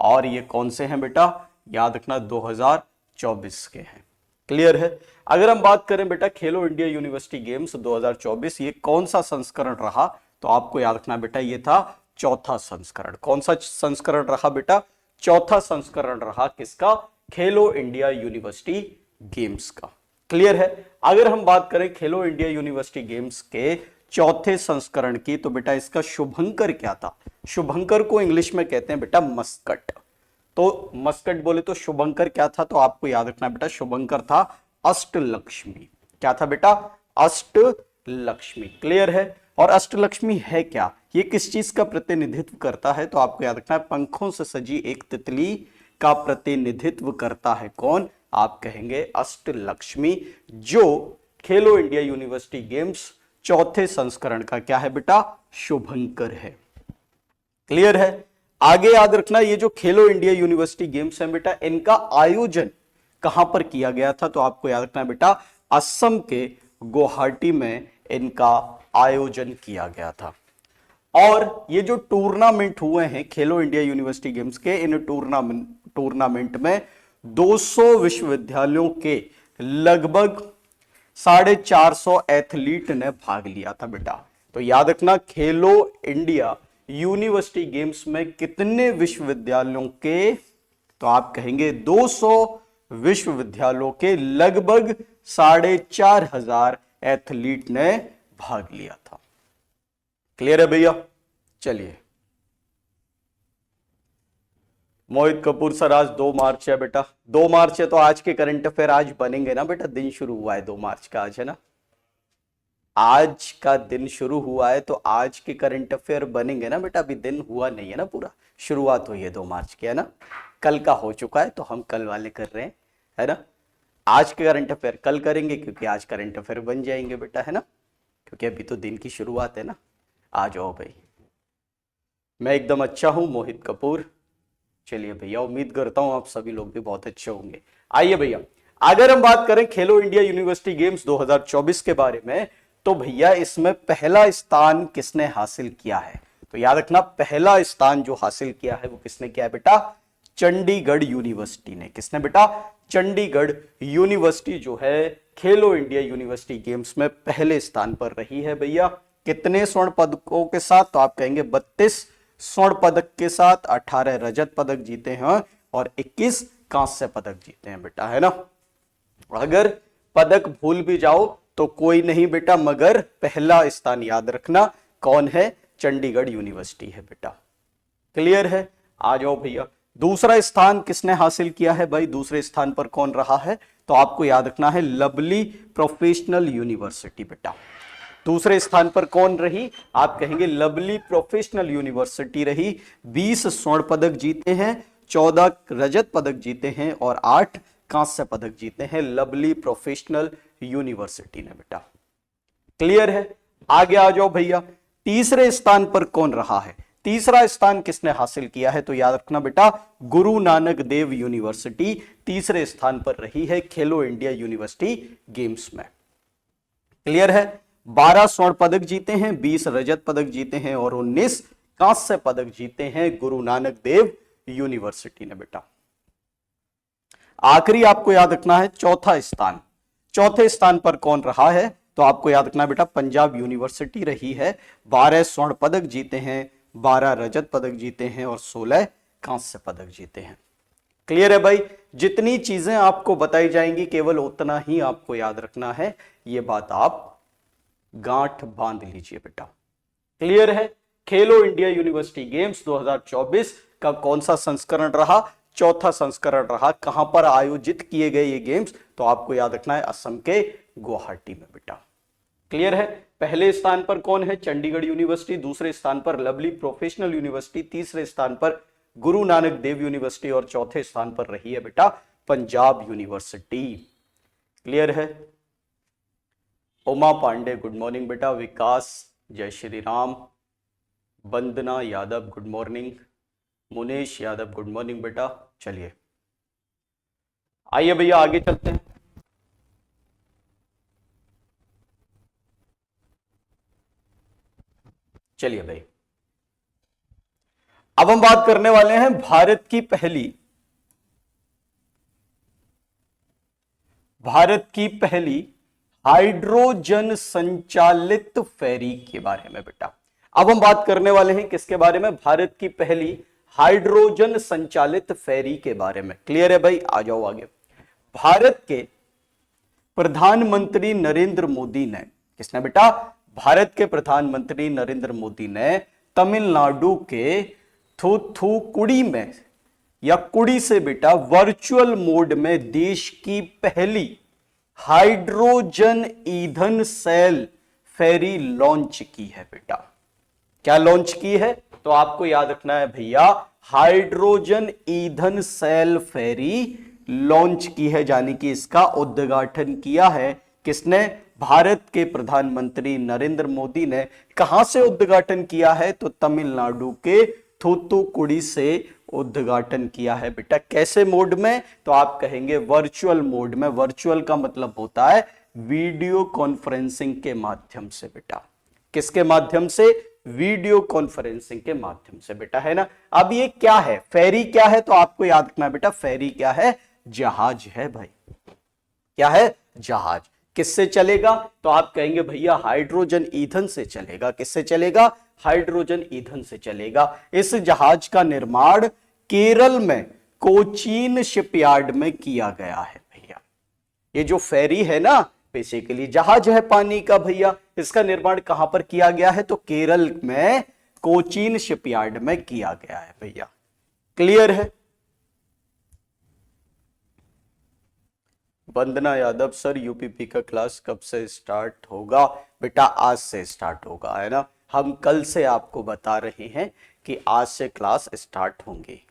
और ये कौन से हैं बेटा, याद रखना 2024 के हैं। क्लियर है। अगर हम बात करें बेटा खेलो इंडिया यूनिवर्सिटी गेम्स 2024, ये कौन सा संस्करण रहा, तो आपको याद रखना बेटा ये था चौथा संस्करण। कौन सा संस्करण रहा बेटा, चौथा संस्करण रहा किसका, खेलो इंडिया यूनिवर्सिटी गेम्स का। क्लियर है। अगर हम बात करें खेलो इंडिया यूनिवर्सिटी गेम्स के चौथे संस्करण की, तो बेटा इसका शुभंकर क्या था, शुभंकर को इंग्लिश में कहते हैं बेटा मस्कट। तो मस्कट बोले तो शुभंकर क्या था, तो आपको याद रखना बेटा शुभंकर था अष्टलक्ष्मी। क्या था बेटा, अष्टलक्ष्मी। क्लियर है। और अष्टलक्ष्मी है क्या, ये किस चीज का प्रतिनिधित्व करता है, तो आपको याद रखना है पंखों से सजी एक तितली का प्रतिनिधित्व करता है। कौन, आप कहेंगे अष्टलक्ष्मी, जो खेलो इंडिया यूनिवर्सिटी गेम्स चौथे संस्करण का क्या है बेटा, शुभंकर है। क्लियर है। आगे याद रखना ये जो खेलो इंडिया यूनिवर्सिटी गेम्स है बेटा, इनका आयोजन कहां पर किया गया था, तो आपको याद रखना बेटा असम के गुवाहाटी में इनका आयोजन किया गया था। और ये जो टूर्नामेंट हुए हैं खेलो इंडिया यूनिवर्सिटी गेम्स के, इन टूर्नामेंट में 200 विश्वविद्यालयों के लगभग 450 एथलीट ने भाग लिया था बेटा। तो याद रखना खेलो इंडिया यूनिवर्सिटी गेम्स में कितने विश्वविद्यालयों के, तो आप कहेंगे 200 विश्वविद्यालयों के लगभग 4,500 एथलीट ने भाग लिया था। क्लियर है भैया। चलिए, मोहित कपूर सर आज 2 मार्च है बेटा, 2 मार्च है तो आज के करंट अफेयर आज बनेंगे ना बेटा, दिन शुरू हुआ है 2 मार्च का आज, है ना, आज का दिन शुरू हुआ है तो आज के करंट अफेयर बनेंगे ना बेटा, अभी दिन हुआ नहीं है ना पूरा, शुरुआत हुई है 2 मार्च की, है ना, कल का हो चुका है तो हम कल वाले कर रहे हैं, है ना। आज के करंट अफेयर कल करेंगे क्योंकि आज करंट अफेयर बन जाएंगे बेटा, है ना, क्योंकि अभी तो दिन की शुरुआत है ना। आ जाओ भाई, मैं एकदम अच्छा हूं मोहित कपूर। चलिए भैया, उम्मीद करता हूं आप सभी लोग भी बहुत अच्छे होंगे। आइए भैया, अगर हम बात करें खेलो इंडिया यूनिवर्सिटी गेम्स 2024 के बारे में, तो भैया इसमें पहला स्थान किसने हासिल किया है, तो याद रखना पहला स्थान जो हासिल किया है वो किसने किया है बेटा, चंडीगढ़ यूनिवर्सिटी ने। किसने बेटा, चंडीगढ़ यूनिवर्सिटी जो है खेलो इंडिया यूनिवर्सिटी गेम्स में पहले स्थान पर रही है भैया। कितने स्वर्ण पदकों के साथ, तो आप कहेंगे 32 स्वर्ण पदक के साथ, 18 रजत पदक जीते हैं और 21 कांस्य पदक जीते हैं बेटा, है ना। अगर पदक भूल भी जाओ तो कोई नहीं बेटा, मगर पहला स्थान याद रखना कौन है, चंडीगढ़ यूनिवर्सिटी है बेटा। क्लियर है। आ जाओ भैया, दूसरा स्थान किसने हासिल किया है भाई, दूसरे स्थान पर कौन रहा है, तो आपको याद रखना है लवली प्रोफेशनल यूनिवर्सिटी बेटा। दूसरे स्थान पर कौन रही, आप कहेंगे लवली प्रोफेशनल यूनिवर्सिटी रही। 20 स्वर्ण पदक जीते हैं, 14 रजत पदक जीते हैं और 8 कांस्य पदक जीते हैं लवली प्रोफेशनल यूनिवर्सिटी ने बेटा। क्लियर है। आगे आ जाओ भैया, तीसरे स्थान पर कौन रहा है, तीसरा स्थान किसने हासिल किया है, तो याद रखना बेटा गुरु नानक देव यूनिवर्सिटी तीसरे स्थान पर रही है खेलो इंडिया यूनिवर्सिटी गेम्स में। क्लियर है। 12 स्वर्ण पदक जीते हैं, 20 रजत पदक जीते हैं और 19 कांस्य पदक जीते हैं गुरु नानक देव यूनिवर्सिटी ने बेटा। आखिरी आपको याद रखना है चौथा स्थान, चौथे स्थान पर कौन रहा है, तो आपको याद रखना बेटा पंजाब यूनिवर्सिटी रही है। 12 स्वर्ण पदक जीते हैं, 12 रजत पदक जीते हैं और 16 कांस्य पदक जीते हैं। क्लियर है भाई। जितनी चीजें आपको बताई जाएंगी केवल उतना ही आपको याद रखना है, ये बात आप गांठ बांध लीजिए बेटा। क्लियर है। खेलो इंडिया यूनिवर्सिटी गेम्स 2024 का कौन सा संस्करण रहा, चौथा संस्करण रहा। कहां पर आयोजित किए गए ये गेम्स, तो आपको याद रखना है असम के गुवाहाटी में बेटा। क्लियर है। पहले स्थान पर कौन है, चंडीगढ़ यूनिवर्सिटी, दूसरे स्थान पर लवली प्रोफेशनल यूनिवर्सिटी, तीसरे स्थान पर गुरु नानक देव यूनिवर्सिटी और चौथे स्थान पर रही है बेटा पंजाब यूनिवर्सिटी। क्लियर है। उमा पांडे गुड मॉर्निंग बेटा, विकास जय Shri Ram, Vandana Yadav good morning, Munesh Yadav good morning बेटा। चलिए आइए भैया आगे चलते हैं। चलिए भाई, अब हम बात करने वाले हैं भारत की पहली हाइड्रोजन संचालित फेरी के बारे में बेटा। अब हम बात करने वाले हैं किसके बारे में? भारत की पहली हाइड्रोजन संचालित फेरी के बारे में। क्लियर है भाई? आ जाओ आगे। भारत के प्रधानमंत्री नरेंद्र मोदी ने, किसने बेटा? भारत के प्रधानमंत्री नरेंद्र मोदी ने तमिलनाडु के थूथुकुडी में या कुड़ी से बेटा वर्चुअल मोड में देश की पहली हाइड्रोजन ईंधन सेल फेरी लॉन्च की है बेटा। क्या लॉन्च की है? तो आपको याद रखना है भैया, हाइड्रोजन ईंधन सेल फेरी लॉन्च की है, यानी कि इसका उद्घाटन किया है किसने? भारत के प्रधानमंत्री नरेंद्र मोदी ने। कहां से उद्घाटन किया है? तो तमिलनाडु के थूथुकुडी से उद्घाटन किया है बेटा। कैसे मोड में? तो आप कहेंगे वर्चुअल मोड में। वर्चुअल का मतलब होता है वीडियो कॉन्फ्रेंसिंग के माध्यम से बेटा। किसके माध्यम से? वीडियो कॉन्फ्रेंसिंग के माध्यम से बेटा, है ना। अब ये क्या है? फेरी क्या है? तो आपको याद रखना है बेटा, फेरी क्या है? जहाज है भाई। क्या है? जहाज। किससे चलेगा? तो आप कहेंगे भैया हाइड्रोजन ईंधन से चलेगा। किससे चलेगा? हाइड्रोजन ईंधन से चलेगा। इस जहाज का निर्माण केरल में कोचीन शिपयार्ड में किया गया है भैया। ये जो फेरी है ना, बेसिकली जहाज है पानी का भैया। इसका निर्माण कहां पर किया गया है? तो केरल में कोचीन शिपयार्ड में किया गया है भैया। क्लियर है? वंदना यादव सर, यूपीपी का क्लास कब से स्टार्ट होगा? बेटा आज से स्टार्ट होगा, है ना। हम कल से आपको बता रहे हैं कि आज से क्लास स्टार्ट होंगी।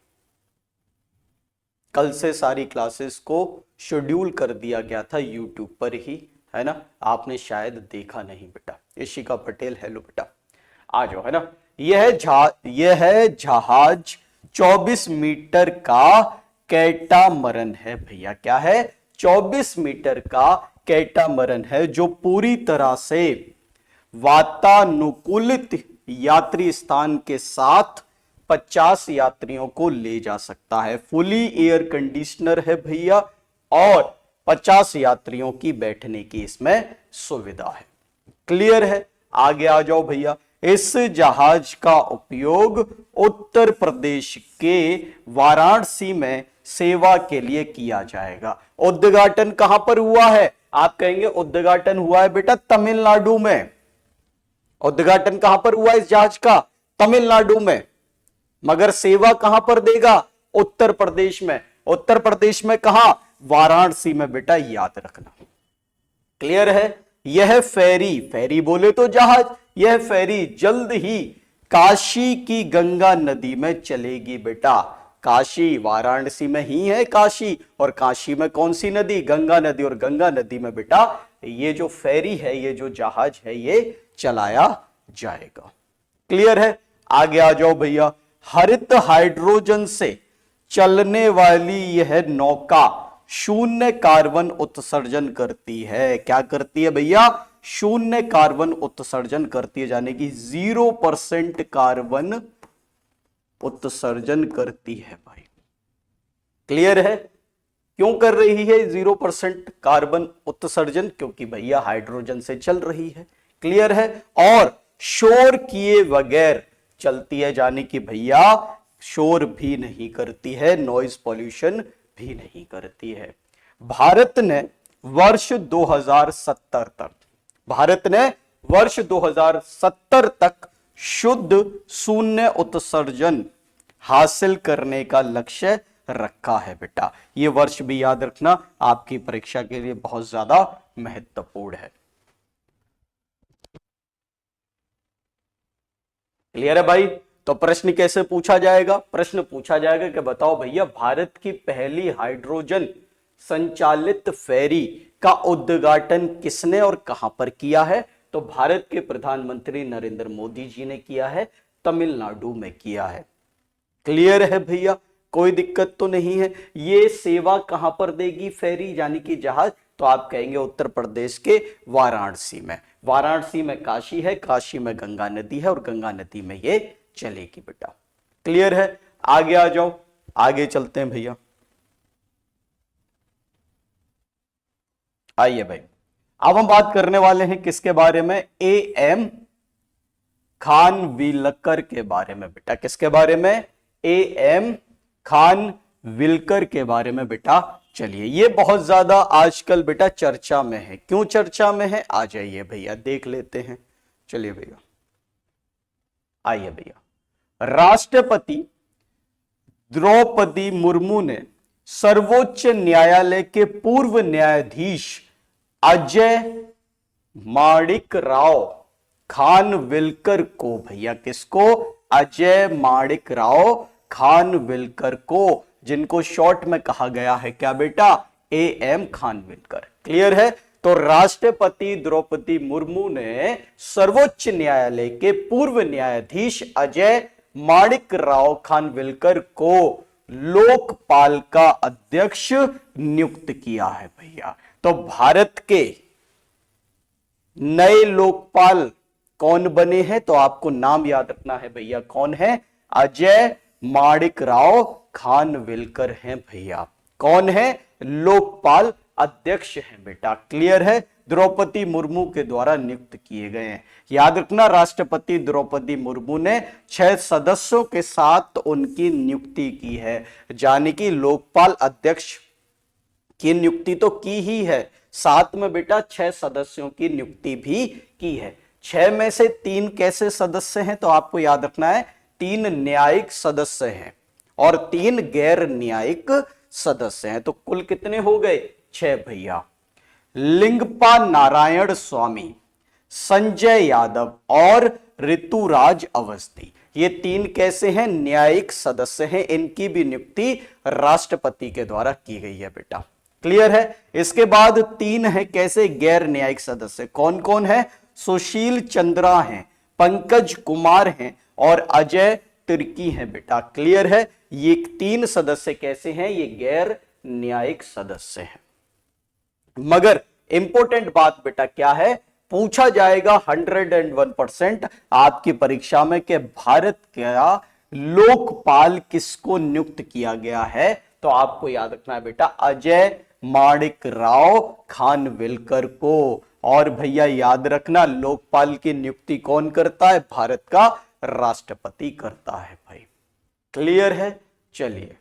कल से सारी क्लासेस को शेड्यूल कर दिया गया था यूट्यूब पर ही, है ना। आपने शायद देखा नहीं बेटा। इशिका पटेल, हेलो बेटा, आ जाओ, है ना। यह है जहाज 24 मीटर का कैटामरन है भैया। क्या है? 24 मीटर का कैटामरन है, जो पूरी तरह से वातानुकूलित यात्री स्थान के साथ 50 यात्रियों को ले जा सकता है। फुली एयर कंडीशनर है भैया, और 50 यात्रियों की बैठने की इसमें सुविधा है। क्लियर है? आगे आ जाओ भैया। इस जहाज का उपयोग उत्तर प्रदेश के वाराणसी में सेवा के लिए किया जाएगा। उद्घाटन कहां पर हुआ है? आप कहेंगे उद्घाटन हुआ है बेटा तमिलनाडु में। उद्घाटन कहां पर हुआ इस जहाज का? तमिलनाडु में। मगर सेवा कहां पर देगा? उत्तर प्रदेश में। उत्तर प्रदेश में कहां? वाराणसी में बेटा, याद रखना। क्लियर है? यह फेरी बोले तो जहाज, यह फेरी जल्द ही काशी की गंगा नदी में चलेगी बेटा। काशी वाराणसी में ही है काशी, और काशी में कौन सी नदी? गंगा नदी। और गंगा नदी में बेटा ये जो फेरी है, ये जो जहाज है, ये चलाया जाएगा। क्लियर है? आगे आ जाओ भैया। हरित हाइड्रोजन से चलने वाली यह नौका शून्य कार्बन उत्सर्जन करती है। क्या करती है भैया? शून्य कार्बन उत्सर्जन करती है, यानी कि 0% कार्बन उत्सर्जन करती है भाई। क्लियर है? क्यों कर रही है 0% कार्बन उत्सर्जन? क्योंकि भैया हाइड्रोजन से चल रही है। क्लियर है? और शोर किए बगैर चलती है, यानी कि भैया शोर भी नहीं करती है, नॉइज पॉल्यूशन भी नहीं करती है। भारत ने वर्ष 2070 तक शुद्ध शून्य उत्सर्जन हासिल करने का लक्ष्य रखा है बेटा। ये वर्ष भी याद रखना, आपकी परीक्षा के लिए बहुत ज्यादा महत्वपूर्ण है। क्लियर है भाई? तो प्रश्न कैसे पूछा जाएगा? प्रश्न पूछा जाएगा कि बताओ भैया भारत की पहली हाइड्रोजन संचालित फेरी का उद्घाटन किसने और कहां पर किया है? तो भारत के प्रधानमंत्री नरेंद्र मोदी जी ने किया है, तमिलनाडु में किया है। क्लियर है भैया? कोई दिक्कत तो नहीं है। ये सेवा कहां पर देगी फेरी, यानी कि जहाज? तो आप कहेंगे उत्तर प्रदेश के वाराणसी में। वाराणसी में काशी है, काशी में गंगा नदी है, और गंगा नदी में ये चलेगी बेटा। क्लियर है? आगे आ जाओ, आगे चलते हैं भैया। आइए भाई, अब हम बात करने वाले हैं किसके बारे में? ए एम खानविलकर के बारे में बेटा। किसके बारे में? ए एम खानविलकर के बारे में बेटा। चलिए, ये बहुत ज्यादा आजकल बेटा चर्चा में है। क्यों चर्चा में है? आ जाइए भैया, देख लेते हैं। चलिए भैया, आइए भैया। राष्ट्रपति द्रौपदी मुर्मू ने सर्वोच्च न्यायालय के पूर्व न्यायाधीश अजय माणिक राव खानविलकर को, भैया किसको? अजय माणिक राव खानविलकर को, जिनको शॉर्ट में कहा गया है क्या बेटा? A M Khanwilkar. क्लियर है? तो राष्ट्रपति द्रौपदी मुर्मू ने सर्वोच्च न्यायालय के पूर्व न्यायाधीश अजय माणिक राव खानविलकर को लोकपाल का अध्यक्ष नियुक्त किया है भैया। तो भारत के नए लोकपाल कौन बने हैं? तो आपको नाम याद रखना है भैया। कौन है? अजय माणिक राव खानविलकर हैं भैया। कौन है? लोकपाल अध्यक्ष हैं बेटा। क्लियर है? द्रौपदी मुर्मू के द्वारा नियुक्त किए गए हैं। याद रखना, राष्ट्रपति द्रौपदी मुर्मू ने 6 सदस्यों के साथ उनकी नियुक्ति की है। यानी कि लोकपाल अध्यक्ष की नियुक्ति तो की ही है, साथ में बेटा 6 सदस्यों की नियुक्ति भी की है। 6 में से 3 कैसे सदस्य हैं? तो आपको याद रखना है 3 न्यायिक सदस्य हैं और 3 गैर न्यायिक सदस्य हैं। तो कुल कितने हो गए? 6 भैया। लिंगपा नारायण स्वामी, संजय यादव और ऋतुराज अवस्थी, ये 3 कैसे हैं? न्यायिक सदस्य हैं। इनकी भी नियुक्ति राष्ट्रपति के द्वारा की गई है बेटा। क्लियर है? इसके बाद 3 है कैसे? गैर न्यायिक सदस्य। कौन कौन है? सुशील चंद्रा हैं, पंकज कुमार हैं और अजय तिर्की हैं बेटा। क्लियर है? ये 3 सदस्य कैसे हैं? ये गैर न्यायिक सदस्य हैं। मगर इंपॉर्टेंट बात बेटा क्या है? पूछा जाएगा 101% आपकी परीक्षा में कि भारत का लोकपाल किसको नियुक्त किया गया है? तो आपको याद रखना है बेटा अजय माणिक राव खानविलकर को। और भैया याद रखना, लोकपाल की नियुक्ति कौन करता है? भारत का राष्ट्रपति करता है भाई। क्लियर है? चलिए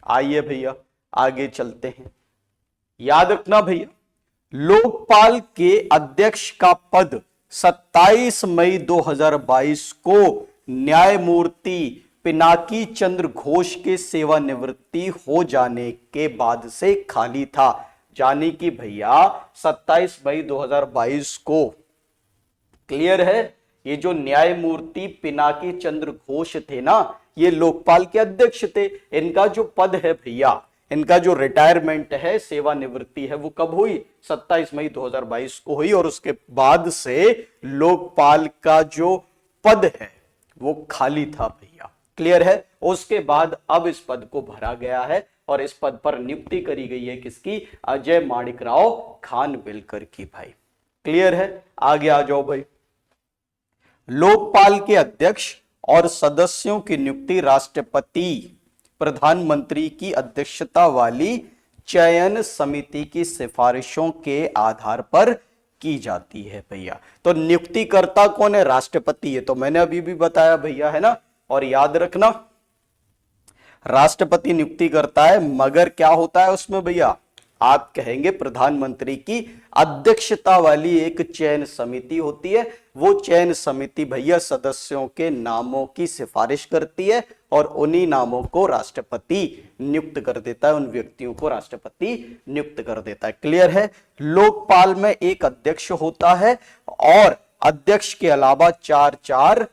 आइए भैया आगे चलते हैं। याद रखना भैया, लोकपाल के अध्यक्ष का पद 27 मई 2022 को न्यायमूर्ति पिनाकी चंद्र घोष के सेवानिवृत्ति हो जाने के बाद से खाली था। यानी कि भैया 27 मई 2022 को, क्लियर है, ये जो न्यायमूर्ति पिनाकी चंद्र घोष थे ना, ये लोकपाल के अध्यक्ष थे। इनका जो पद है भैया, इनका जो रिटायरमेंट है, सेवानिवृत्ति है, वो कब हुई? 27 मई 2022 को हुई। और उसके बाद से लोकपाल का जो पद है वो खाली था भैया। क्लियर है? उसके बाद अब इस पद को भरा गया है और इस पद पर नियुक्ति करी गई है किसकी? अजय माणिक राव खानविलकर की भाई। क्लियर है? आगे आ जाओ भाई। लोकपाल के अध्यक्ष और सदस्यों की नियुक्ति राष्ट्रपति प्रधानमंत्री की अध्यक्षता वाली चयन समिति की सिफारिशों के आधार पर की जाती है भैया। तो नियुक्तिकर्ता कौन है? राष्ट्रपति। है तो मैंने अभी भी बताया भैया, है ना। और याद रखना, राष्ट्रपति नियुक्ति करता है, मगर क्या होता है उसमें भैया? आप कहेंगे प्रधानमंत्री की अध्यक्षता वाली एक चयन समिति होती है। वो चयन समिति भैया सदस्यों के नामों की सिफारिश करती है और उन्हीं नामों को राष्ट्रपति नियुक्त कर देता है। उन व्यक्तियों को राष्ट्रपति नियुक्त कर देता है। क्लियर है? लोकपाल में एक अध्यक्ष होता है और अध्यक्ष के अलावा 4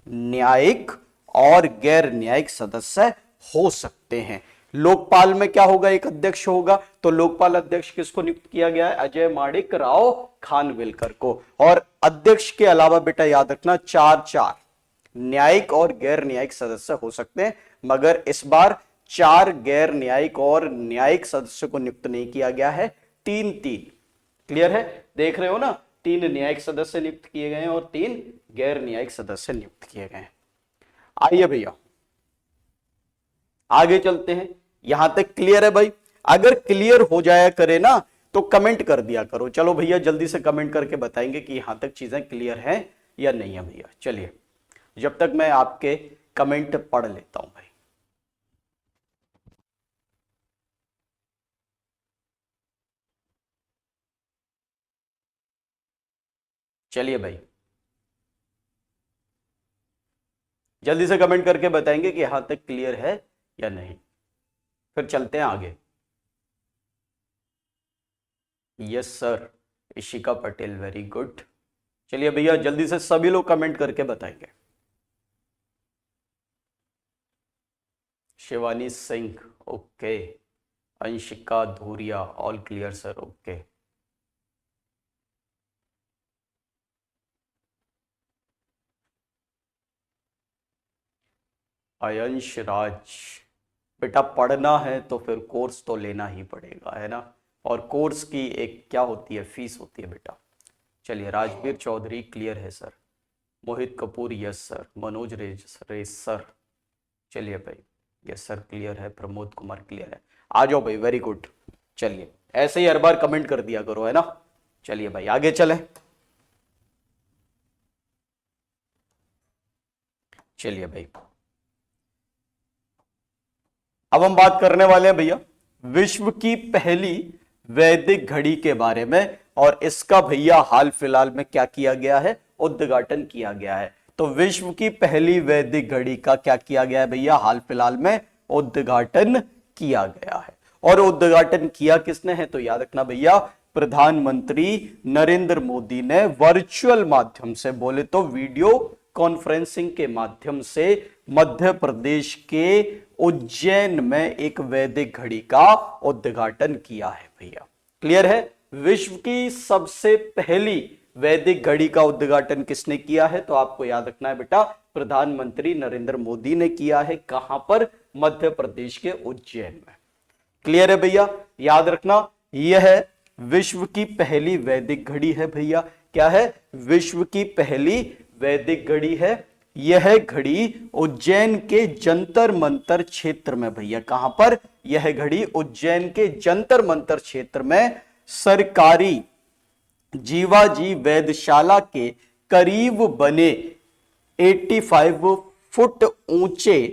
न्यायिक और गैर न्यायिक सदस्य हो सकते हैं। लोकपाल में क्या होगा? एक अध्यक्ष होगा। तो लोकपाल अध्यक्ष किसको नियुक्त किया गया है? अजय माणिक राव खानविलकर को। और अध्यक्ष के अलावा बेटा याद रखना 4 न्यायिक और गैर न्यायिक सदस्य हो सकते हैं, मगर इस बार 4 गैर न्यायिक और न्यायिक सदस्य को नियुक्त नहीं किया गया है, 3। क्लियर है? देख रहे हो ना, 3 न्यायिक सदस्य नियुक्त किए गए हैं और 3 गैर न्यायिक सदस्य नियुक्त किए गए हैं। आइए भैया आगे चलते हैं। यहां तक क्लियर है भाई? अगर क्लियर हो जाया करे ना तो कमेंट कर दिया करो। चलो भैया जल्दी से कमेंट करके बताएंगे कि यहां तक चीजें क्लियर हैं या नहीं है भैया। चलिए जब तक मैं आपके कमेंट पढ़ लेता हूं भाई। चलिए भाई जल्दी से कमेंट करके बताएंगे कि यहां तक क्लियर है या नहीं, फिर चलते हैं आगे। Yes sir, Ishika Patel, very good. चलिए भैया जल्दी से सभी लोग कमेंट करके बताएंगे। Shivani Singh, okay. Anshika Dhuriya, all clear sir, okay. Ayansh Raj, बेटा पढ़ना है तो फिर कोर्स तो लेना ही पड़ेगा, है ना। और कोर्स की एक क्या होती है, फीस होती है बेटा। चलिए राजवीर चौधरी क्लियर है sir. Mohit Kapoor yes sir. Manoj रेस सर, चलिए भाई यस सर क्लियर है। प्रमोद कुमार क्लियर है। आ जाओ भाई, वेरी गुड। चलिए ऐसे ही हर बार कमेंट कर दिया करो, है ना। चलिए भाई आगे चलें। चलिए भाई अब हम बात करने वाले हैं भैया विश्व की पहली वैदिक घड़ी के बारे में, और इसका भैया हाल फिलहाल में क्या किया गया है, उद्घाटन किया गया है। तो विश्व की पहली वैदिक घड़ी का क्या किया गया है भैया, हाल फिलहाल में उद्घाटन किया गया है। और उद्घाटन किया किसने है, तो याद रखना भैया प्रधानमंत्री नरेंद्र मोदी ने वर्चुअल माध्यम से, बोले तो वीडियो कॉन्फ्रेंसिंग के माध्यम से मध्य प्रदेश के उज्जैन में एक वैदिक घड़ी का उद्घाटन किया है भैया। क्लियर है? विश्व की सबसे पहली वैदिक घड़ी का उद्घाटन किसने किया है, तो आपको याद रखना है बेटा प्रधानमंत्री नरेंद्र मोदी ने किया है। कहां पर? मध्य प्रदेश के उज्जैन में। क्लियर है भैया? याद रखना यह विश्व की पहली वैदिक घड़ी है भैया। क्या है? विश्व की पहली वैदिक घड़ी है। यह घड़ी उज्जैन के जंतर मंतर क्षेत्र में भैया, कहां पर? यह घड़ी उज्जैन के जंतर मंतर क्षेत्र में सरकारी जीवाजी वेधशाला के करीब बने 85 फुट ऊंचे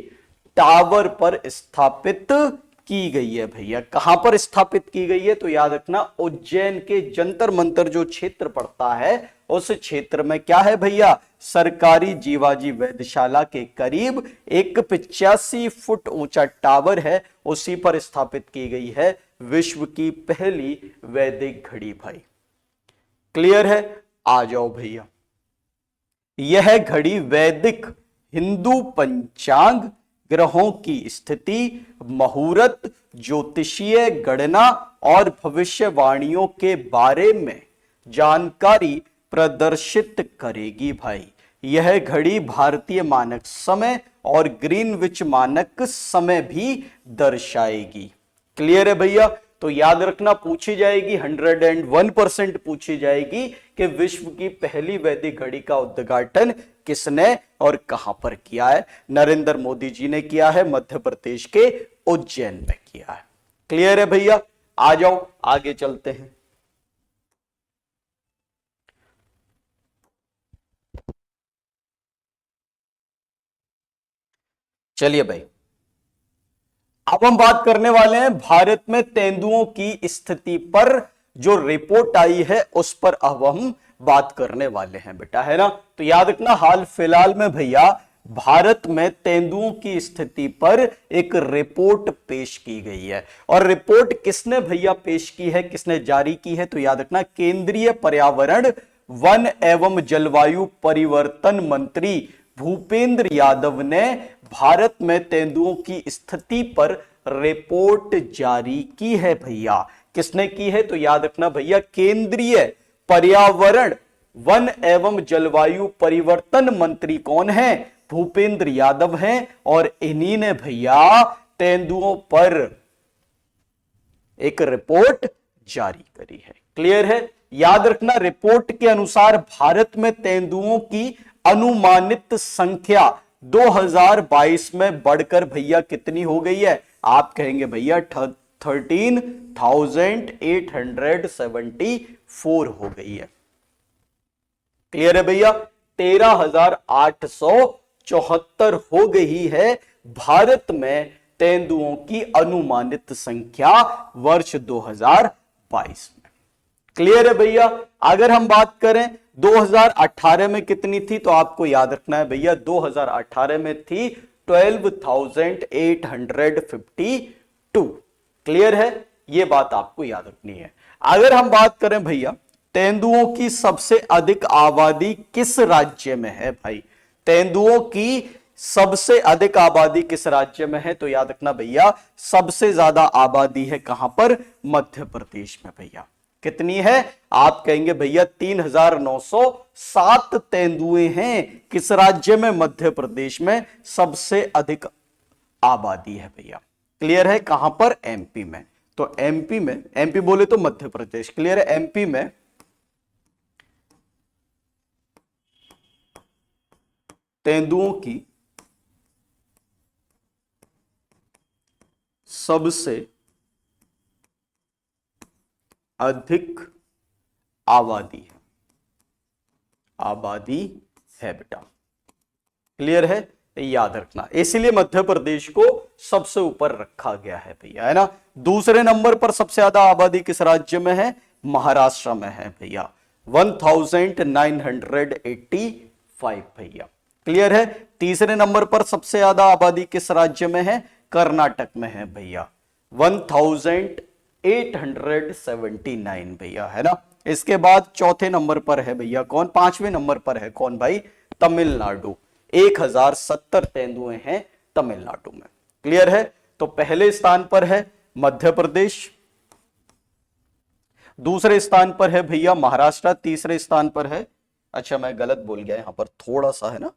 टावर पर स्थापित की गई है भैया। कहां पर स्थापित की गई है, तो याद रखना उज्जैन के जंतर मंतर जो क्षेत्र पड़ता है उस क्षेत्र में क्या है भैया, सरकारी जीवाजी वेधशाला के करीब एक 85 फुट ऊंचा टावर है, उसी पर स्थापित की गई है विश्व की पहली वैदिक घड़ी भाई। क्लियर है? आ जाओ भैया। यह घड़ी वैदिक हिंदू पंचांग, ग्रहों की स्थिति, मुहूर्त, ज्योतिषीय गणना और भविष्यवाणियों के बारे में जानकारी प्रदर्शित करेगी भाई। यह घड़ी भारतीय मानक समय और ग्रीनविच मानक समय भी दर्शाएगी। क्लियर है भैया? तो याद रखना पूछी जाएगी, 101% पूछी जाएगी कि विश्व की पहली वैदिक घड़ी का उद्घाटन किसने और कहां पर किया है। नरेंद्र मोदी जी ने किया है, मध्य प्रदेश के उज्जैन में किया है। क्लियर है भैया? आ जाओ आगे चलते हैं। चलिए भाई अब हम बात करने वाले हैं भारत में तेंदुओं की स्थिति पर। जो रिपोर्ट आई है उस पर अब हम बात करने वाले हैं बेटा, है ना। तो याद रखना हाल फिलहाल में भैया भारत में तेंदुओं की स्थिति पर एक रिपोर्ट पेश की गई है। और रिपोर्ट किसने भैया पेश की है, किसने जारी की है, तो याद रखना केंद्रीय पर्यावरण वन एवं जलवायु परिवर्तन मंत्री भूपेंद्र यादव ने भारत में तेंदुओं की स्थिति पर रिपोर्ट जारी की है भैया। किसने की है, तो याद रखना भैया केंद्रीय पर्यावरण वन एवं जलवायु परिवर्तन मंत्री कौन है, भूपेंद्र यादव हैं। और इन्हीं ने भैया तेंदुओं पर एक रिपोर्ट जारी करी है। क्लियर है? याद रखना रिपोर्ट के अनुसार भारत में तेंदुओं की अनुमानित संख्या 2022 में बढ़कर भैया कितनी हो गई है? आप कहेंगे भैया 13,874 हो गई है। क्लियर है भैया? 13,874 हो गई है भारत में तेंदुओं की अनुमानित संख्या वर्ष 2022 में। क्लियर है भैया? अगर हम बात करें 2018 में कितनी थी, तो आपको याद रखना है भैया 2018 में थी 12,852। क्लियर है? यह बात आपको याद रखनी है। अगर हम बात करें भैया तेंदुओं की सबसे अधिक आबादी किस राज्य में है भाई? तेंदुओं की सबसे अधिक आबादी किस राज्य में है? तो याद रखना भैया सबसे ज्यादा आबादी है कहां पर? मध्य प्रदेश में भैया। कितनी है? आप कहेंगे भैया 3,907 तेंदुए हैं। किस राज्य में? मध्य प्रदेश में सबसे अधिक आबादी है भैया। क्लियर है? कहां पर? एमपी में। तो एमपी में, एमपी बोले तो मध्य प्रदेश। क्लियर है? एमपी में तेंदुओं की सबसे अधिक आबादी है, आबादी है बेटा। क्लियर है? याद रखना, इसलिए मध्य प्रदेश को सबसे ऊपर रखा गया है भैया, है ना। दूसरे नंबर पर सबसे ज्यादा आबादी किस राज्य में है? महाराष्ट्र में है भैया, 1985 भैया। क्लियर है? तीसरे नंबर पर सबसे ज्यादा आबादी किस राज्य में है? कर्नाटक में है भैया, 1879 भैया, है ना। इसके बाद चौथे नंबर पर है भैया कौन? पांचवें नंबर पर है कौन भाई? तमिलनाडु, 1070 तेंदुए हैं तमिलनाडु में। क्लियर है? तो पहले स्थान पर है मध्य प्रदेश, दूसरे स्थान पर है भैया महाराष्ट्र, तीसरे स्थान पर है, अच्छा मैं गलत बोल गया यहां पर थोड़ा सा, है ना।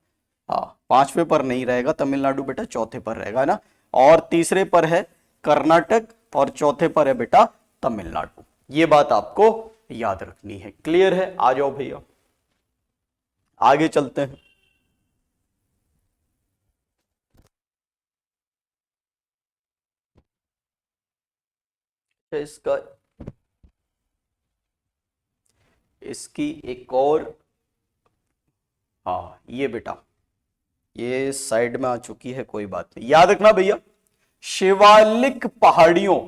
हाँ, पांचवें पर नहीं रहेगा तमिलनाडु बेटा, चौथे पर रहेगा ना। और तीसरे पर है कर्नाटक और चौथे पर है बेटा तमिलनाडु। ये बात आपको याद रखनी है। क्लियर है? आ जाओ भैया आगे चलते हैं। इसका इसकी एक और, हाँ ये बेटा ये साइड में आ चुकी है, कोई बात नहीं, याद रखना भैया। शिवालिक पहाड़ियों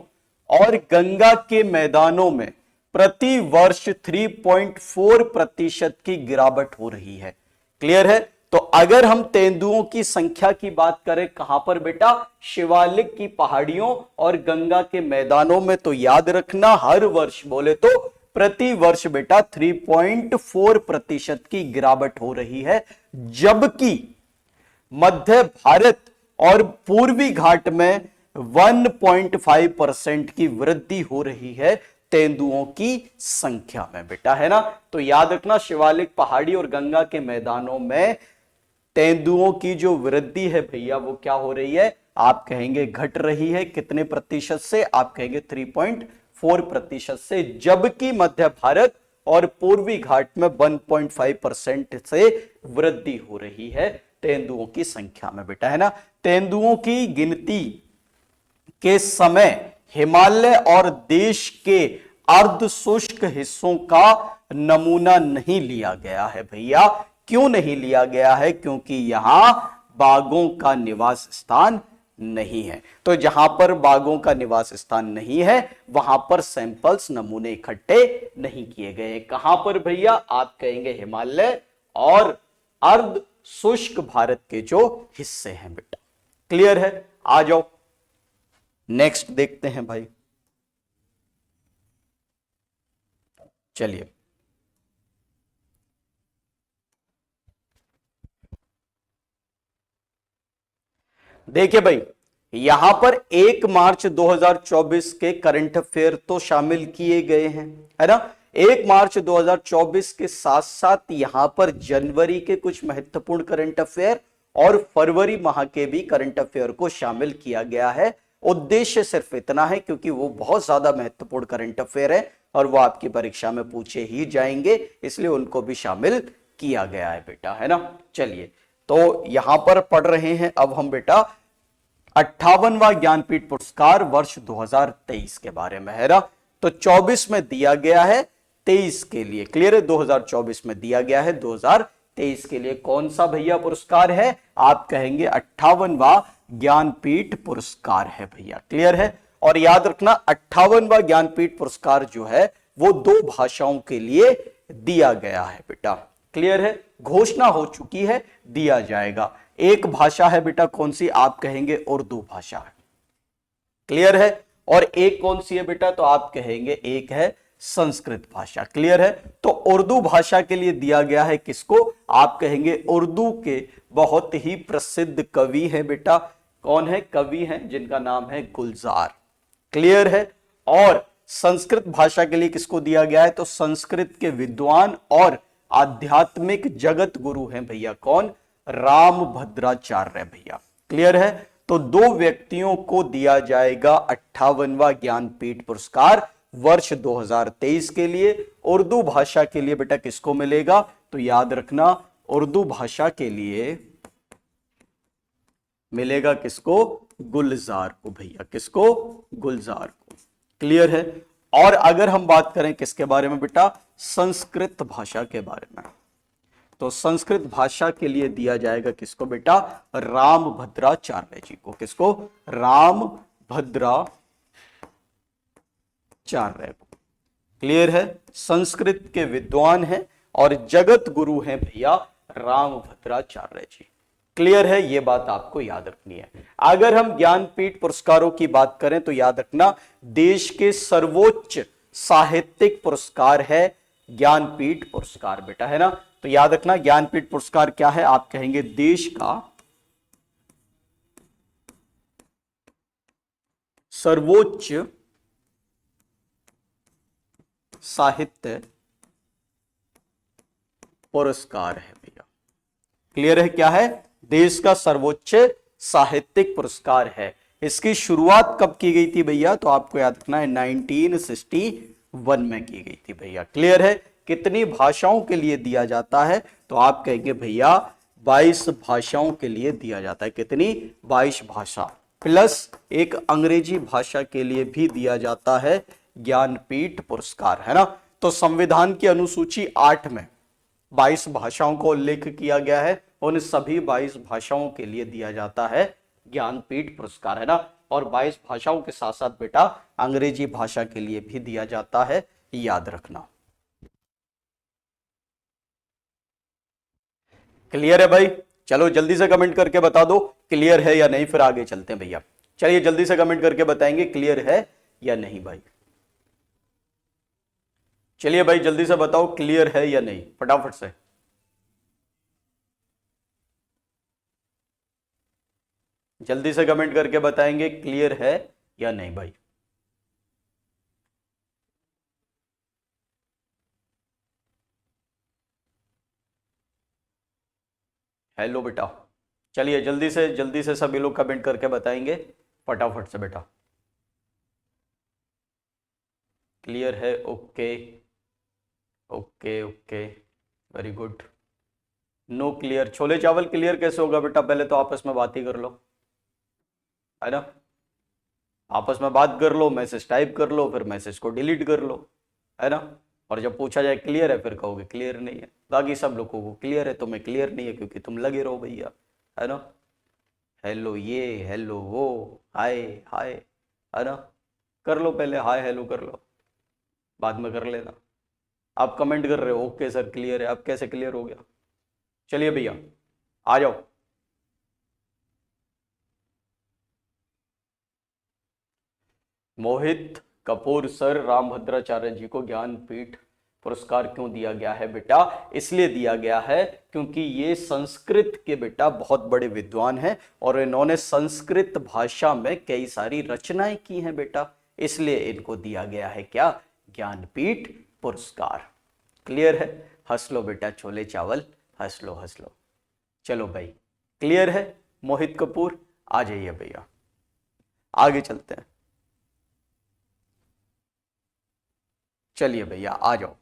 और गंगा के मैदानों में प्रति वर्ष 3.4% की गिरावट हो रही है। क्लियर है? तो अगर हम तेंदुओं की संख्या की बात करें कहां पर बेटा? शिवालिक की पहाड़ियों और गंगा के मैदानों में, तो याद रखना हर वर्ष बोले तो प्रति वर्ष बेटा 3.4% की गिरावट हो रही है, जबकि मध्य भारत और पूर्वी घाट में 1.5% की वृद्धि हो रही है तेंदुओं की संख्या में बेटा, है ना। तो याद रखना शिवालिक पहाड़ी और गंगा के मैदानों में तेंदुओं की जो वृद्धि है भैया वो क्या हो रही है? आप कहेंगे घट रही है। कितने प्रतिशत से? आप कहेंगे 3.4% से, जबकि मध्य भारत और पूर्वी घाट में 1.5% से वृद्धि हो रही है तेंदुओं की संख्या में बेटा, है ना। तेंदुओं की गिनती के समय हिमालय और देश के अर्ध शुष्क हिस्सों का नमूना नहीं लिया गया है भैया। क्यों नहीं लिया गया है? क्योंकि यहां बाघों का निवास स्थान नहीं है। तो जहां पर बाघों का निवास स्थान नहीं है वहां पर सैंपल्स, नमूने इकट्ठे नहीं किए गए। कहां पर भैया? आप कहेंगे हिमालय और अर्ध शुष्क भारत के जो हिस्से हैं बेटा। क्लियर है? आ जाओ नेक्स्ट देखते हैं भाई। चलिए देखिए भाई, यहां पर 1 मार्च 2024 के करंट अफेयर तो शामिल किए गए हैं, है ना। 1 मार्च 2024 के साथ साथ यहां पर जनवरी के कुछ महत्वपूर्ण करंट अफेयर और फरवरी माह के भी करंट अफेयर को शामिल किया गया है। उद्देश्य सिर्फ इतना है क्योंकि वो बहुत ज्यादा महत्वपूर्ण करंट अफेयर है और वो आपकी परीक्षा में पूछे ही जाएंगे, इसलिए उनको भी शामिल किया गया है बेटा, है ना। चलिए तो यहां पर पढ़ रहे हैं अब हम बेटा 58वां ज्ञानपीठ पुरस्कार वर्ष 2023 के बारे में, है ना। तो 24 में दिया गया है, 23 के लिए क्लियर है, 2024 में दिया गया है, 2023 के लिए कौन सा भैया पुरस्कार है, आप कहेंगे 58वां ज्ञानपीठ पुरस्कार है भैया, क्लियर है। और याद रखना 58वां ज्ञानपीठ पुरस्कार जो है वो 2 भाषाओं के लिए दिया गया है बेटा, क्लियर है, घोषणा हो चुकी है, दिया जाएगा। एक भाषा है बेटा कौन सी, आप कहेंगे उर्दू भाषा है, क्लियर है। और एक कौन सी है बेटा, तो आप कहेंगे एक है संस्कृत भाषा, क्लियर है। तो उर्दू भाषा के लिए दिया गया है किसको, आप कहेंगे उर्दू के बहुत ही प्रसिद्ध कवि हैं बेटा, कौन है, कवि हैं जिनका नाम है गुलजार, क्लियर है। और संस्कृत भाषा के लिए किसको दिया गया है, तो संस्कृत के विद्वान और आध्यात्मिक जगत गुरु हैं भैया, कौन, रामभद्राचार्य भैया, क्लियर है। तो 2 व्यक्तियों को दिया जाएगा 58वां ज्ञानपीठ पुरस्कार वर्ष 2023 के लिए। उर्दू भाषा के लिए बेटा किसको मिलेगा, तो याद रखना उर्दू भाषा के लिए मिलेगा किसको, गुलजार को भैया, किसको, गुलजार को, क्लियर है। और अगर हम बात करें किसके बारे में बेटा, संस्कृत भाषा के बारे में, तो संस्कृत भाषा के लिए दिया जाएगा किसको बेटा, रामभद्राचार्य जी को, किसको, रामभद्राचार्य को, क्लियर है। संस्कृत के विद्वान हैं और जगत गुरु हैं भैया रामभद्राचार्य जी, क्लियर है, ये बात आपको याद रखनी है। अगर हम ज्ञानपीठ पुरस्कारों की बात करें तो याद रखना देश के सर्वोच्च साहित्यिक पुरस्कार है ज्ञानपीठ पुरस्कार बेटा, है ना। तो याद रखना ज्ञानपीठ पुरस्कार क्या है, आप कहेंगे देश का सर्वोच्च साहित्य पुरस्कार है भैया, क्लियर है, क्या है, देश का सर्वोच्च साहित्यिक पुरस्कार है। इसकी शुरुआत कब की गई थी भैया, तो आपको याद रखना है 1961 में की गई थी भैया, क्लियर है। कितनी भाषाओं के लिए दिया जाता है, तो आप कहेंगे भैया 22 भाषाओं के लिए दिया जाता है, कितनी, 22 भाषा प्लस एक अंग्रेजी भाषा के लिए भी दिया जाता है ज्ञानपीठ पुरस्कार, है ना। तो संविधान की अनुसूची 8 में 22 भाषाओं को उल्लेख किया गया है, उन सभी 22 भाषाओं के लिए दिया जाता है ज्ञानपीठ पुरस्कार, है ना। और 22 भाषाओं के साथ साथ बेटा अंग्रेजी भाषा के लिए भी दिया जाता है, याद रखना, क्लियर है भाई। चलो जल्दी से कमेंट करके बता दो क्लियर है या नहीं, फिर आगे चलते हैं भैया। चलिए जल्दी से कमेंट करके बताएंगे क्लियर है या नहीं भाई, चलिए भाई जल्दी से बताओ क्लियर है या नहीं, फटाफट से। जल्दी से कमेंट करके बताएंगे क्लियर है या नहीं भाई। हेलो बेटा, चलिए जल्दी से सभी लोग कमेंट करके बताएंगे फटाफट से बेटा, क्लियर है, okay okay okay, very good. No clear, chole चावल क्लियर कैसे होगा बेटा, पहले तो आपस में बात ही कर लो, है ना। आपस में बात कर लो, मैसेज टाइप कर लो, फिर मैसेज को डिलीट कर लो, है ना। और जब पूछा जाए क्लियर है फिर कहोगे क्लियर नहीं है। बाकी सब लोगों को क्लियर है, तुम्हें क्लियर नहीं है क्योंकि तुम लगे रहो भैया, है ना। हेलो ये, हेलो वो, हाय हाय, है ना। कर लो पहले हाय हेलो कर लो, बाद में कर लेना। आप कमेंट कर रहे हो ओके सर क्लियर है, अब कैसे क्लियर हो गया। चलिए भैया आ जाओ। मोहित कपूर सर, रामभद्राचार्य जी को ज्ञानपीठ पुरस्कार क्यों दिया गया है बेटा, इसलिए दिया गया है क्योंकि ये संस्कृत के बेटा बहुत बड़े विद्वान हैं और इन्होंने संस्कृत भाषा में कई सारी रचनाएं की हैं बेटा, इसलिए इनको दिया गया है क्या, ज्ञानपीठ पुरस्कार, क्लियर है। हंस लो बेटा छोले चावल, हंस लो हंस लो। चलो भाई क्लियर है, मोहित कपूर आ जाइए भैया, आगे चलते हैं। चलिए भैया आ जाओ।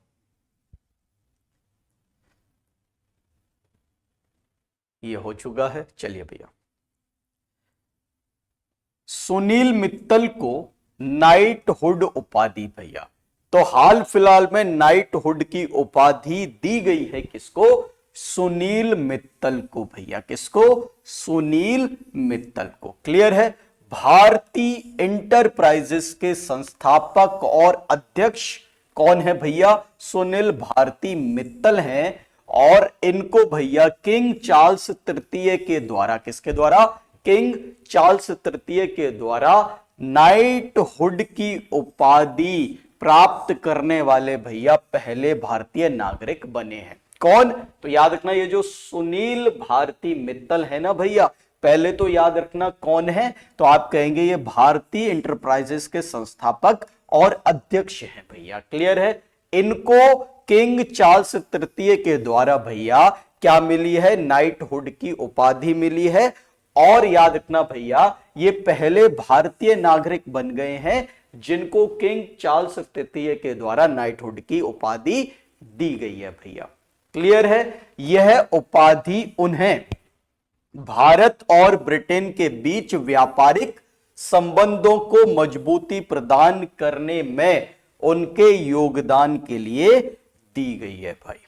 ये हो चुका है। चलिए भैया, सुनील मित्तल को नाइटहुड उपाधि भैया, तो हाल फिलहाल में नाइटहुड की उपाधि दी गई है किसको? सुनील मित्तल को भैया। किसको? सुनील मित्तल को। क्लियर है? भारती इंटरप्राइजेस के संस्थापक और अध्यक्ष कौन है भैया? सुनील भारती मित्तल हैं। और इनको भैया किंग चार्ल्स तृतीय के द्वारा, किसके द्वारा? किंग चार्ल्स तृतीय के द्वारा नाइटहुड की उपाधि प्राप्त करने वाले भैया पहले भारतीय नागरिक बने हैं। कौन? तो याद रखना, ये जो सुनील भारती मित्तल है ना भैया, पहले तो याद रखना कौन है, तो आप कहेंगे ये भारतीय इंटरप्राइजेस के संस्थापक और अध्यक्ष हैं भैया। क्लियर है? इनको किंग चार्ल्स तृतीय के द्वारा भैया क्या मिली है? नाइटहुड की उपाधि मिली है। और याद रखना भैया, ये पहले भारतीय नागरिक बन गए हैं जिनको किंग चार्ल्स तृतीय के द्वारा नाइटहुड की उपाधि दी गई है भैया। क्लियर है? यह उपाधि उन्हें भारत और ब्रिटेन के बीच व्यापारिक संबंधों को मजबूती प्रदान करने में उनके योगदान के लिए दी गई है भाई।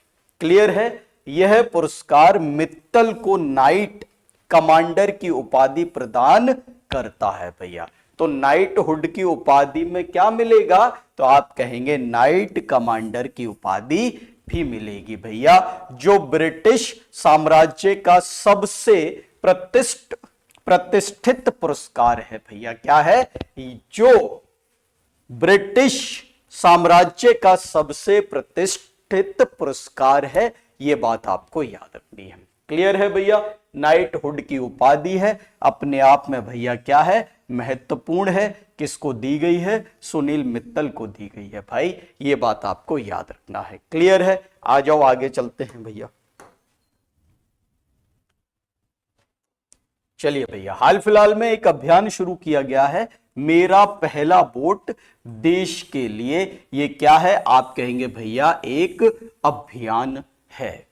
क्लियर है? यह पुरस्कार मित्तल को नाइट कमांडर की उपाधि प्रदान करता है भैया। तो नाइटहुड की उपाधि में क्या मिलेगा? तो आप कहेंगे नाइट कमांडर की उपाधि भी मिलेगी भैया, जो ब्रिटिश साम्राज्य का सबसे प्रतिष्ठित पुरस्कार है भैया। क्या है? जो ब्रिटिश साम्राज्य का सबसे प्रतिष्ठित पुरस्कार है, यह बात आपको याद रखनी है। क्लियर है भैया? नाइटहुड की उपाधि है, अपने आप में भैया क्या है? महत्वपूर्ण है। किसको दी गई है? सुनील मित्तल को दी गई है भाई, ये बात आपको याद रखना है। क्लियर है? आ जाओ आगे चलते हैं भैया। चलिए भैया, हाल फिलहाल में एक अभियान शुरू किया गया है, मेरा पहला वोट देश के लिए। ये क्या है? आप कहेंगे भैया एक अभियान है।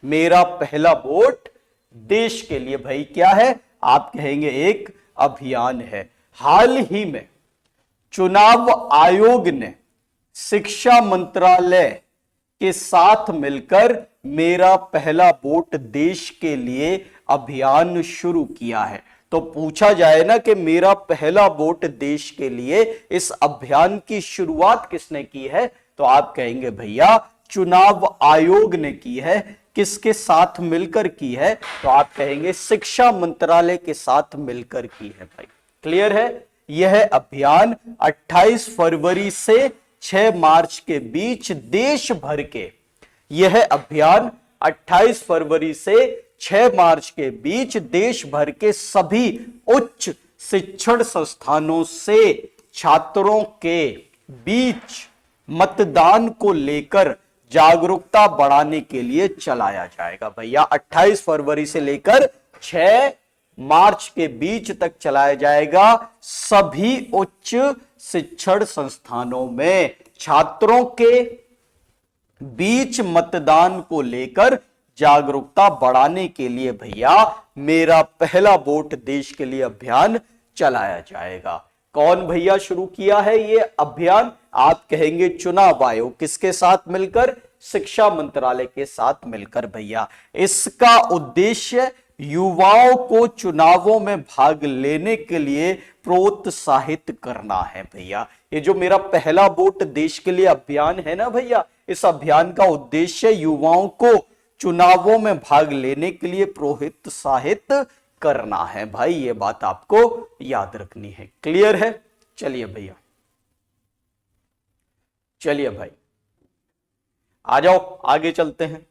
मेरा पहला वोट देश के लिए भाई क्या है? आप कहेंगे एक अभियान है। हाल ही में चुनाव आयोग ने शिक्षा मंत्रालय के साथ मिलकर मेरा पहला वोट देश के लिए अभियान शुरू किया है। तो पूछा जाए ना कि मेरा पहला वोट देश के लिए, इस अभियान की शुरुआत किसने की है? तो आप कहेंगे भैया चुनाव आयोग ने की है। किसके साथ मिलकर की है? तो आप कहेंगे शिक्षा मंत्रालय के साथ मिलकर की है भाई। क्लियर है? यह अभियान 28 फरवरी से 6 मार्च के बीच देश भर के, यह अभियान 28 फरवरी से 6 मार्च के बीच देश भर के सभी उच्च शिक्षण संस्थानों से छात्रों के बीच मतदान को लेकर जागरूकता बढ़ाने के लिए चलाया जाएगा भैया। 28 फरवरी से लेकर 6 मार्च के बीच तक चलाया जाएगा। सभी उच्च शिक्षण संस्थानों में छात्रों के बीच मतदान को लेकर जागरूकता बढ़ाने के लिए भैया मेरा पहला वोट देश के लिए अभियान चलाया जाएगा। कौन भैया शुरू किया है ये अभियान? आप कहेंगे चुनाव आयोग। किसके साथ मिलकर? शिक्षा मंत्रालय के साथ मिलकर भैया। इसका उद्देश्य युवाओं को चुनावों में भाग लेने के लिए प्रोत्साहित करना है भैया। ये जो मेरा पहला वोट देश के लिए अभियान है ना भैया, इस अभियान का उद्देश्य युवाओं को चुनावों में भाग लेने के लिए प्रोत्साहित करना है भाई। ये बात आपको याद रखनी है। क्लियर है? चलिए भैया, चलिए भाई आ जाओ आगे चलते हैं।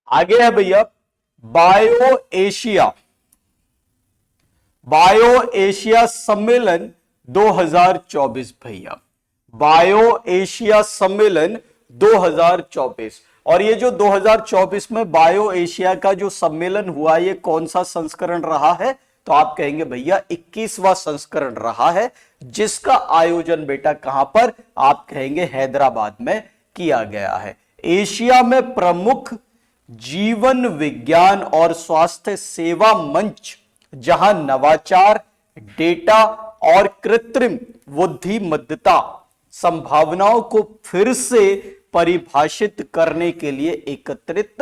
आगे है भैया बायो एशिया सम्मेलन 2024 भैया। बायो एशिया सम्मेलन 2024। और ये जो 2024 में बायो एशिया का जो सम्मेलन हुआ, ये कौन सा संस्करण रहा है? तो आप कहेंगे भैया 21वां संस्करण रहा है, जिसका आयोजन बेटा कहां पर, आप कहेंगे हैदराबाद में किया गया है। एशिया में प्रमुख जीवन विज्ञान और स्वास्थ्य सेवा मंच, जहां नवाचार, डेटा और कृत्रिम बुद्धिमत्ता संभावनाओं को फिर से परिभाषित करने के लिए एकत्रित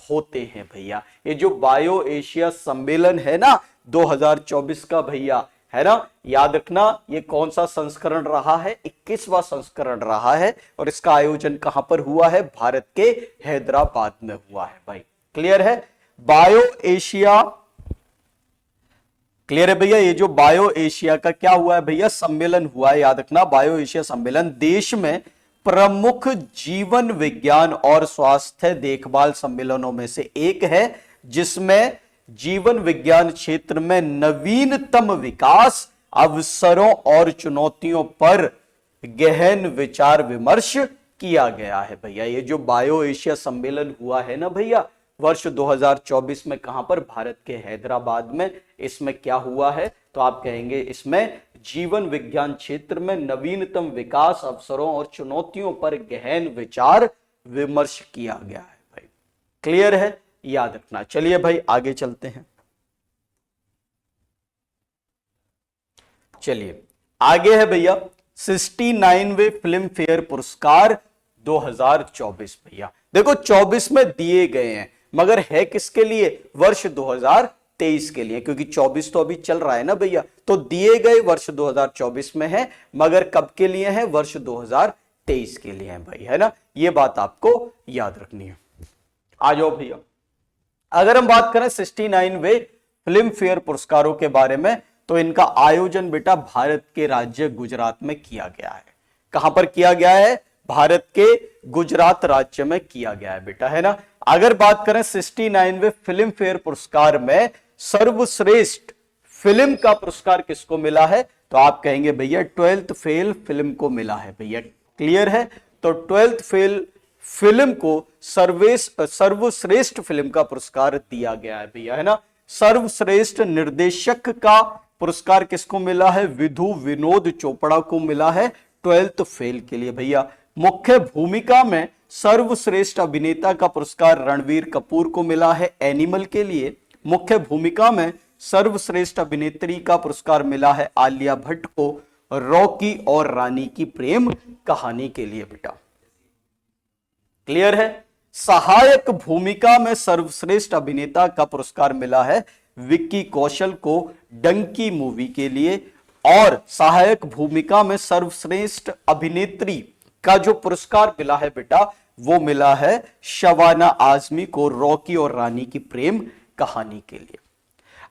होते हैं भैया। ये जो बायो एशिया सम्मेलन है ना 2024 का भैया, है ना, याद रखना ये कौन सा संस्करण रहा है, 21वां संस्करण रहा है, और इसका आयोजन कहां पर हुआ है, भारत के हैदराबाद में हुआ है भाई। क्लियर है? बायो एशिया, क्लियर है भैया? ये जो बायो एशिया का क्या हुआ है भैया, सम्मेलन हुआ है, याद रखना बायो एशिया सम्मेलन देश में प्रमुख जीवन विज्ञान और स्वास्थ्य देखभाल सम्मेलनों में से एक है, जिसमें जीवन विज्ञान क्षेत्र में नवीनतम विकास अवसरों और चुनौतियों पर गहन विचार विमर्श किया गया है भैया। ये जो बायो एशिया सम्मेलन हुआ है ना भैया वर्ष 2024 में, कहां पर, भारत के हैदराबाद में, इसमें क्या हुआ है, तो आप कहेंगे इसमें जीवन विज्ञान क्षेत्र में नवीनतम विकास अवसरों और चुनौतियों पर गहन विचार विमर्श किया गया है भाई। क्लियर है? याद रखना। चलिए भाई आगे चलते हैं। चलिए आगे है भैया 69वें फिल्म फेयर पुरस्कार 2024 भैया। देखो 24 में दिए गए हैं, मगर है किसके लिए, वर्ष 2023 के लिए, क्योंकि 24 तो अभी चल रहा है ना भैया, तो दिए गए वर्ष 2024 में है, मगर कब के लिए है, वर्ष 2023 के लिए है भाई, है ना, ये बात आपको याद रखनी है। आ जाओ भैया, अगर हम बात करें 69वें फिल्म फेयर पुरस्कारों के बारे में, तो इनका आयोजन बेटा भारत के राज्य गुजरात में किया गया है। कहां पर किया गया है, भारत के गुजरात राज्य में किया गया है बेटा, है ना। अगर बात करें 69वें फिल्म फेयर पुरस्कार में सर्वश्रेष्ठ फिल्म का पुरस्कार किसको मिला है, तो आप कहेंगे भैया 12th फेल फिल्म को मिला है भैया। क्लियर है? तो 12th फेल फिल्म को सर्वश्रेष्ठ फिल्म का पुरस्कार दिया गया है भैया, है ना। सर्वश्रेष्ठ निर्देशक का पुरस्कार किसको मिला है, विधु विनोद चोपड़ा को मिला है 12th फेल के लिए भैया। मुख्य भूमिका में सर्वश्रेष्ठ अभिनेता का पुरस्कार रणवीर कपूर को मिला है एनिमल के लिए। मुख्य भूमिका में सर्वश्रेष्ठ अभिनेत्री का पुरस्कार मिला है आलिया भट्ट को रॉकी और रानी की प्रेम कहानी के लिए बेटा। क्लियर है? सहायक भूमिका में सर्वश्रेष्ठ अभिनेता का पुरस्कार मिला है विक्की कौशल को डंकी मूवी के लिए, और सहायक भूमिका में सर्वश्रेष्ठ अभिनेत्री का जो पुरस्कार मिला है बेटा, वो मिला है शबाना आजमी को रॉकी और रानी की प्रेम कहानी के लिए।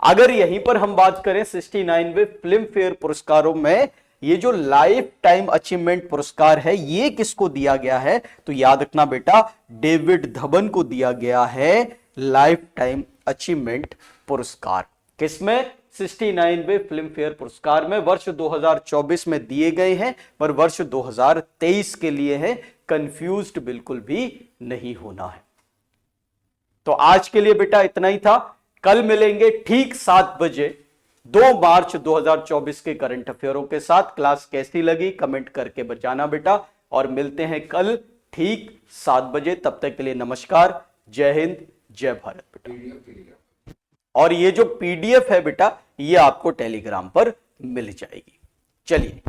अगर यहीं पर हम बात करें 69वें फिल्म फेयर पुरस्कारों में, ये जो लाइफ टाइम अचीवमेंट पुरस्कार है, ये किसको दिया गया है, तो याद रखना बेटा डेविड धवन को दिया गया है लाइफ टाइम अचीवमेंट पुरस्कार। किसमें? 69वें फिल्म फेयर पुरस्कार में। वर्ष 2024 में दिए गए हैं, पर वर्ष 2023 के लिए है, कंफ्यूज्ड बिल्कुल भी नहीं होना है। तो आज के लिए बेटा इतना ही था। कल मिलेंगे ठीक 7 बजे 2 मार्च 2024 के करंट अफेयरों के साथ। क्लास कैसी लगी कमेंट करके बताना बेटा, और मिलते हैं कल ठीक 7 बजे। तब तक के लिए नमस्कार, जय हिंद, जय भारत बेटा। और ये जो पीडीएफ है बेटा, ये आपको टेलीग्राम पर मिल जाएगी। चलिए।